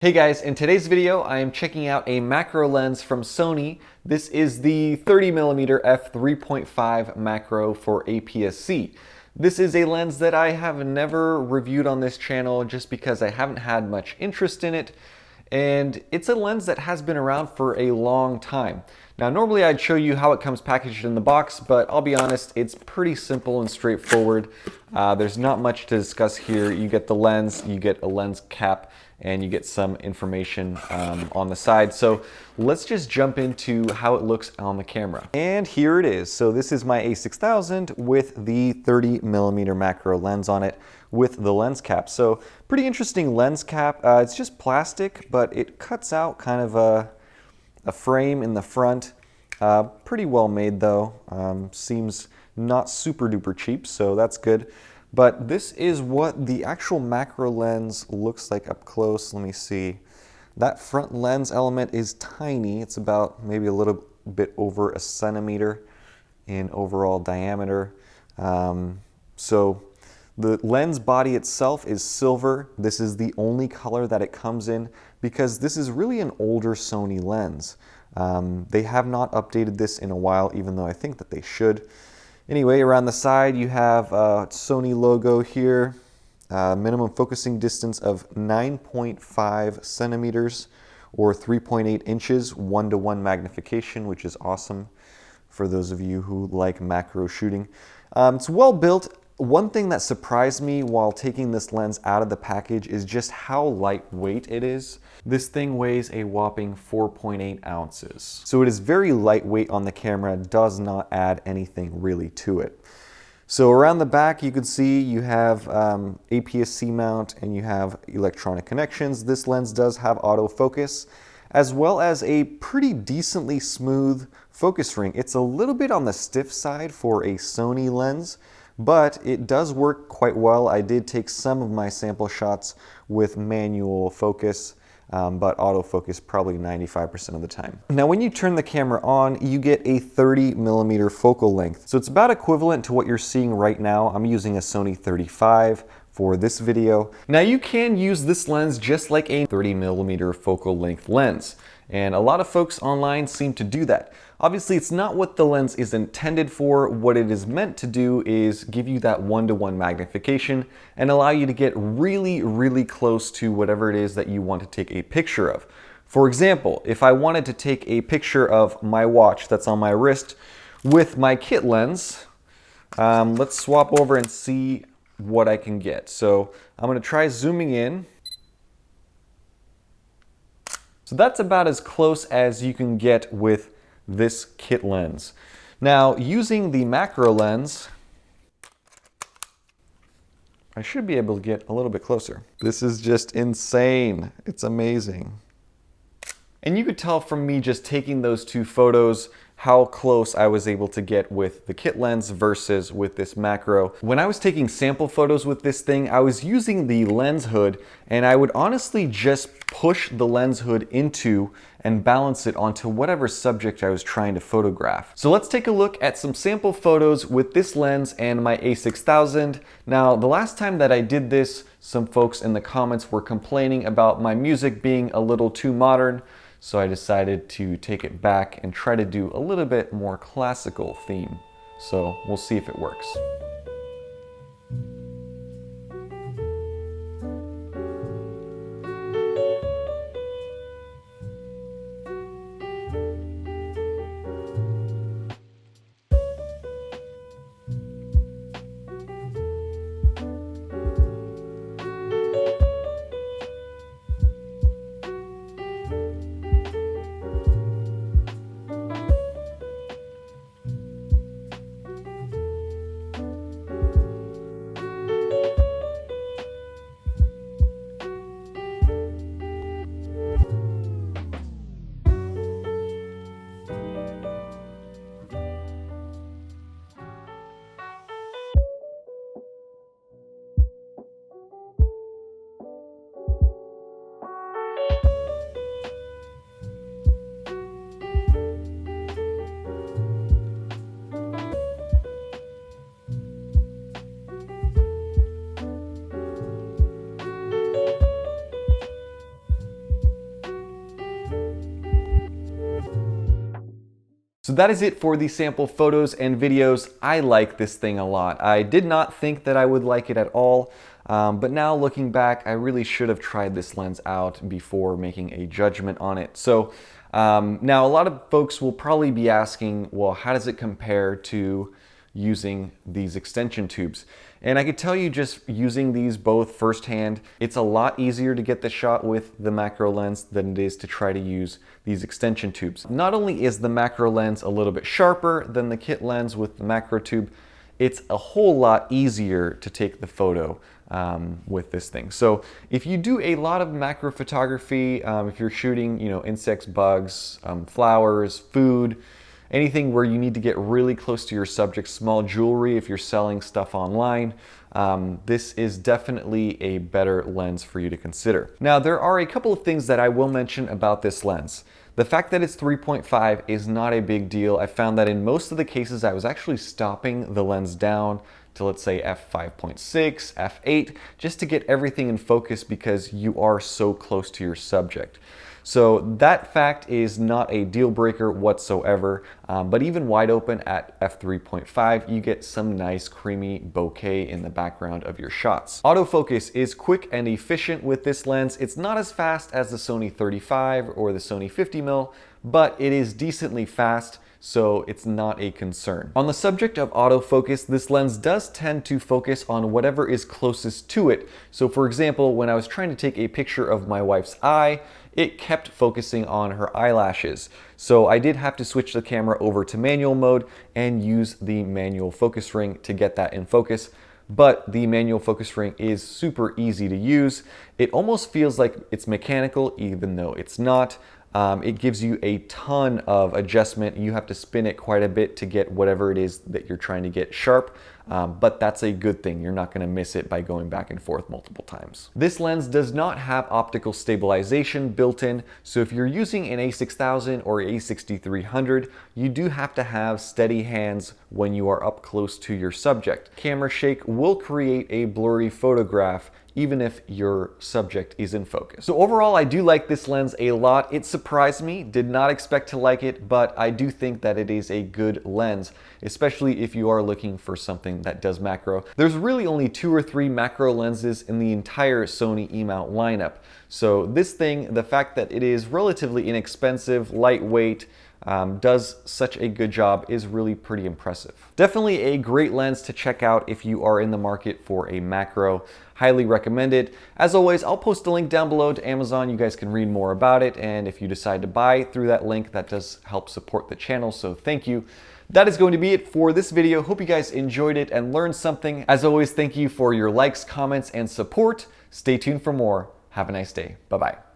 Hey guys, in today's video I am checking out a macro lens from Sony. This is the 30mm f3.5 macro for APS-C. This is a lens that I have never reviewed on this channel just because I haven't had much interest in it, and it's a lens that has been around for a long time. Now normally I'd show you how it comes packaged in the box, but I'll be honest, it's pretty simple and straightforward. There's not much to discuss here. You get the lens, you get a lens cap, and you get some information on the side. So let's just jump into how it looks on the camera. And here it is. So this is my A6000 with the 30mm macro lens on it with the lens cap. So pretty interesting lens cap. It's just plastic, but it cuts out kind of a frame in the front. Pretty well made though. Seems not super duper cheap, so that's good. But this is what the actual macro lens looks like up close. Let me see. That front lens element is tiny. It's about maybe a little bit over a centimeter in overall diameter. So the lens body itself is silver. This is the only color that it comes in because this is really an older Sony lens. They have not updated this in a while, even though I think that they should. Anyway, around the side you have Sony logo here, minimum focusing distance of 9.5 centimeters or 3.8 inches, 1:1 magnification, which is awesome for those of you who like macro shooting. It's well built. One thing that surprised me while taking this lens out of the package is just how lightweight it is. This thing weighs a whopping 4.8 ounces. So it is very lightweight on the camera, does not add anything really to it. So around the back you can see you have APS-C mount and you have electronic connections. This lens does have autofocus, as well as a pretty decently smooth focus ring. It's a little bit on the stiff side for a Sony lens, but it does work quite well. I did take some of my sample shots with manual focus, but autofocus probably 95% of the time. Now when you turn the camera on, you get a 30mm focal length. So it's about equivalent to what you're seeing right now. I'm using a Sony 35 for this video. Now you can use this lens just like a 30mm focal length lens, and a lot of folks online seem to do that. Obviously, it's not what the lens is intended for. What it is meant to do is give you that 1:1 magnification and allow you to get really, really close to whatever it is that you want to take a picture of. For example, if I wanted to take a picture of my watch that's on my wrist with my kit lens, let's swap over and see what I can get. So I'm gonna try zooming in. So that's about as close as you can get with this kit lens. Now, using the macro lens, I should be able to get a little bit closer. This is just insane. It's amazing. And you could tell from me just taking those two photos how close I was able to get with the kit lens versus with this macro. When I was taking sample photos with this thing, I was using the lens hood, and I would honestly just push the lens hood into and balance it onto whatever subject I was trying to photograph. So let's take a look at some sample photos with this lens and my A6000. Now, the last time that I did this, some folks in the comments were complaining about my music being a little too modern. So I decided to take it back and try to do a little bit more classical theme. So we'll see if it works. So that is it for the sample photos and videos. I like this thing a lot. I did not think that I would like it at all, but now looking back, I really should have tried this lens out before making a judgment on it. So now a lot of folks will probably be asking, well, how does it compare to using these extension tubes? And I could tell you, just using these both firsthand, it's a lot easier to get the shot with the macro lens than it is to try to use these extension tubes. Not only is the macro lens a little bit sharper than the kit lens with the macro tube, it's a whole lot easier to take the photo with this thing. So if you do a lot of macro photography, if you're shooting, insects, bugs, flowers, food, anything where you need to get really close to your subject, small jewelry, if you're selling stuff online, this is definitely a better lens for you to consider. Now, there are a couple of things that I will mention about this lens. The fact that it's 3.5 is not a big deal. I found that in most of the cases, I was actually stopping the lens down to, let's say, f5.6, f8, just to get everything in focus because you are so close to your subject. So that fact is not a deal breaker whatsoever, but even wide open at f3.5, you get some nice creamy bouquet in the background of your shots. Autofocus is quick and efficient with this lens. It's not as fast as the Sony 35 or the Sony 50mm, but it is decently fast, so it's not a concern. On the subject of autofocus, this lens does tend to focus on whatever is closest to it. So for example, when I was trying to take a picture of my wife's eye, it kept focusing on her eyelashes. So I did have to switch the camera over to manual mode and use the manual focus ring to get that in focus. But the manual focus ring is super easy to use. It almost feels like it's mechanical, even though it's not. It gives you a ton of adjustment. You have to spin it quite a bit to get whatever it is that you're trying to get sharp, but that's a good thing. You're not going to miss it by going back and forth multiple times. This lens does not have optical stabilization built in, so if you're using an a6000 or a6300, you do have to have steady hands when you are up close to your subject. Camera shake will create a blurry photograph even if your subject is in focus. So overall, I do like this lens a lot. It surprised me, did not expect to like it, but I do think that it is a good lens, especially if you are looking for something that does macro. There's really only 2 or 3 macro lenses in the entire Sony E-mount lineup. So this thing, the fact that it is relatively inexpensive, lightweight, does such a good job is really pretty impressive. Definitely a great lens to check out if you are in the market for a macro. Highly recommend it. As always, I'll post a link down below to Amazon. You guys can read more about it, and if you decide to buy through that link, that does help support the channel, so thank you. That is going to be it for this video. Hope you guys enjoyed it and learned something. As always, thank you for your likes, comments, and support. Stay tuned for more. Have a nice day. Bye-bye.